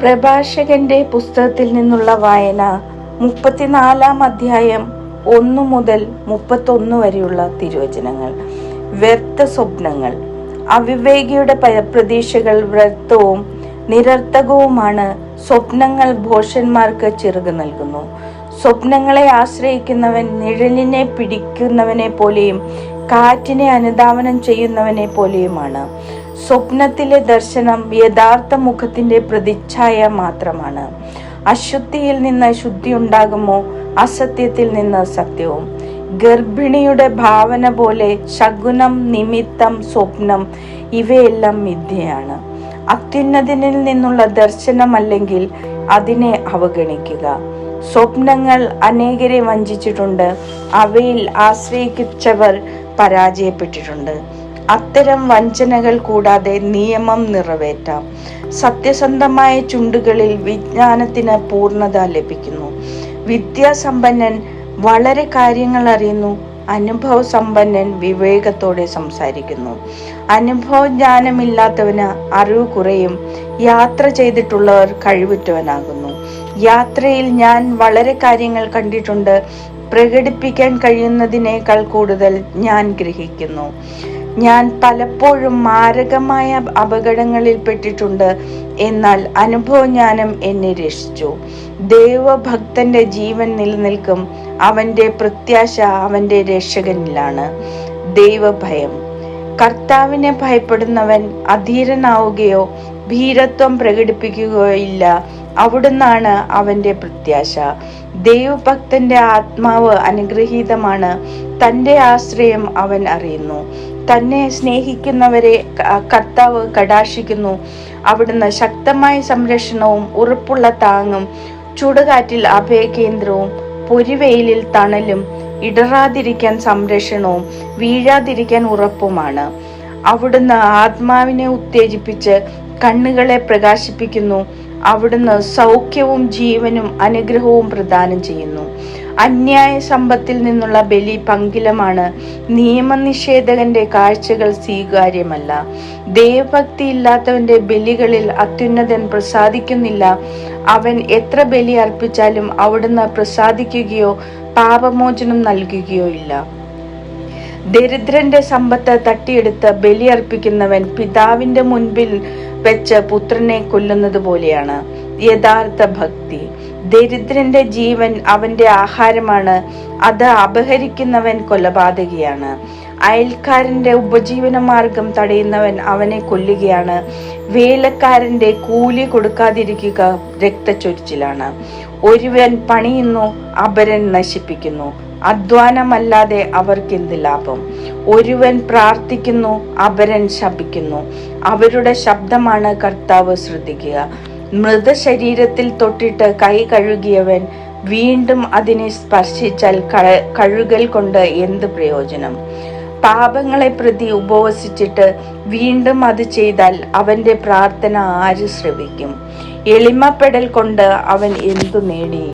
പ്രഭാഷകന്റെ പുസ്തകത്തിൽ നിന്നുള്ള വായന 34 അധ്യായം 1 മുതൽ 31 വരെയുള്ള തിരുവചനങ്ങൾ. വ്യർത്ഥ സ്വപ്നങ്ങൾ. അവിവേകിയുടെ പ്രതീക്ഷകൾ വ്യർത്ഥവും നിരർത്ഥകവുമാണ്. സ്വപ്നങ്ങൾ ഭോഷന്മാർക്ക് ചിറക് നൽകുന്നു. സ്വപ്നങ്ങളെ ആശ്രയിക്കുന്നവൻ നിഴലിനെ പിടിക്കുന്നവനെ പോലെയും കാറ്റിനെ അനുധാവനം ചെയ്യുന്നവനെ പോലെയുമാണ്. സ്വപ്നത്തിലെ ദർശനം യഥാർത്ഥ മുഖത്തിന്റെ പ്രതിച്ഛായ മാത്രമാണ്. അശുദ്ധിയിൽ നിന്ന് ശുദ്ധി ഉണ്ടാകുമോ? അസത്യത്തിൽ നിന്ന് സത്യവും. ഗർഭിണിയുടെ ഭാവന പോലെ ശകുനം, നിമിത്തം, സ്വപ്നം ഇവയെല്ലാം മിഥ്യയാണ്. അത്യുന്നതനിൽ നിന്നുള്ള ദർശനമല്ലെങ്കിൽ അതിനെ അവഗണിക്കുക. സ്വപ്നങ്ങൾ അനേകരെ വഞ്ചിച്ചിട്ടുണ്ട്. അവയിൽ ആശ്രയിച്ചവർ പരാജയപ്പെട്ടിട്ടുണ്ട്. അത്തരം വഞ്ചനകൾ കൂടാതെ നിയമം നിറവേറ്റാം. സത്യസന്ധമായ ചുണ്ടുകളിൽ വിജ്ഞാനത്തിന് പൂർണ്ണത ലഭിക്കുന്നു. വിദ്യാസമ്പന്നൻ വളരെ കാര്യങ്ങൾ അറിയുന്നു. അനുഭവസമ്പന്നൻ വിവേകത്തോടെ സംസാരിക്കുന്നു. അനുഭവജ്ഞാനമില്ലാത്തവന് അറിവ് കുറയും. യാത്ര ചെയ്തിട്ടുള്ളവർ കഴിവുറ്റവനാകുന്നു. യാത്രയിൽ ഞാൻ വളരെ കാര്യങ്ങൾ കണ്ടിട്ടുണ്ട്. പ്രകടിപ്പിക്കാൻ കഴിയുന്നതിനേക്കാൾ കൂടുതൽ ഞാൻ ഗ്രഹിക്കുന്നു. ഞാൻ പലപ്പോഴും മാരകമായ അപകടങ്ങളിൽ പെട്ടിട്ടുണ്ട്. എന്നാൽ അനുഭവജ്ഞാനം എന്നെ രക്ഷിച്ചു. ദൈവഭക്തന്റെ ജീവൻ നിലനിൽക്കും. അവന്റെ പ്രത്യാശ അവന്റെ രക്ഷകനിലാണ്. ദൈവഭയം. കർത്താവിനെ ഭയപ്പെടുന്നവൻ അധീരനാവുകയോ ഭീരത്വം പ്രകടിപ്പിക്കുകയോ ഇല്ല. അവിടുന്നാണ് അവന്റെ പ്രത്യാശ. ദൈവഭക്തന്റെ ആത്മാവ് അനുഗ്രഹീതമാണ്. തന്റെ ആശ്രയം അവൻ അറിയുന്നു. തന്നെ സ്നേഹിക്കുന്നവരെ കർത്താവ് കടാക്ഷിക്കുന്നു. അവിടുന്ന് ശക്തമായ സംരക്ഷണവും ഉറപ്പുള്ള താങ്ങും ചുടുകാറ്റിൽ അഭയകേന്ദ്രവും പൊരിവെയിലിൽ തണലും ഇടറാതിരിക്കാൻ സംരക്ഷണവും വീഴാതിരിക്കാൻ ഉറപ്പുമാണ്. അവിടുന്ന് ആത്മാവിനെ ഉത്തേജിപ്പിച്ച് കണ്ണുകളെ പ്രകാശിപ്പിക്കുന്നു. അവിടുന്ന് സൗഖ്യവും ജീവനും അനുഗ്രഹവും പ്രദാനം ചെയ്യുന്നു. അന്യായ സമ്പത്തിൽ നിന്നുള്ള ബലി പങ്കിലമാണ്. നിയമനിഷേധകന്റെ കാഴ്ചകൾ സ്വീകാര്യമല്ല. ദൈവഭക്തി ഇല്ലാത്തവന്റെ ബലികളിൽ അത്യുന്നതൻ പ്രസാദിക്കുന്നില്ല. അവൻ എത്ര ബലി അർപ്പിച്ചാലും അവിടുന്ന് പ്രസാദിക്കുകയോ പാപമോചനം നൽകുകയോ ഇല്ല. ദരിദ്രന്റെ സമ്പത്ത് തട്ടിയെടുത്ത് ബലി അർപ്പിക്കുന്നവൻ പിതാവിന്റെ മുൻപിൽ വെച്ച് പുത്രനെ കൊല്ലുന്നത് പോലെയാണ്. യഥാർത്ഥ ഭക്തി. ദരിദ്രന്റെ ജീവൻ അവന്റെ ആഹാരമാണ്. അത് അപഹരിക്കുന്നവൻ കൊലപാതകിയാണ്. അയൽക്കാരന്റെ ഉപജീവന മാർഗം തടയുന്നവൻ അവനെ കൊല്ലുകയാണ്. വേലക്കാരന്റെ കൂലി കൊടുക്കാതിരിക്കുക രക്തച്ചൊരിച്ചിലാണ്. ഒരുവൻ പണിയുന്നു, അപരൻ നശിപ്പിക്കുന്നു. അധ്വാനമല്ലാതെ അവർക്കെന്ത് ലാഭം? ഒരുവൻ പ്രാർത്ഥിക്കുന്നു, അപരൻ ശപിക്കുന്നു. അവരുടെ ശബ്ദമാണ് കർത്താവ് ശ്രദ്ധിക്കുക. മൃതശരീരത്തിൽ തൊട്ടിട്ട് കൈ കഴുകിയവൻ വീണ്ടും അതിനെ സ്പർശിച്ചാൽ കഴുകൽ കൊണ്ട് എന്ത് പ്രയോജനം? പാപങ്ങളെ പ്രതി ഉപവസിച്ചിട്ട് വീണ്ടും അത് ചെയ്താൽ അവന്റെ പ്രാർത്ഥന ആര് ശ്രവിക്കും? എളിമപ്പെടൽ കൊണ്ട് അവൻ എന്തു നേടി?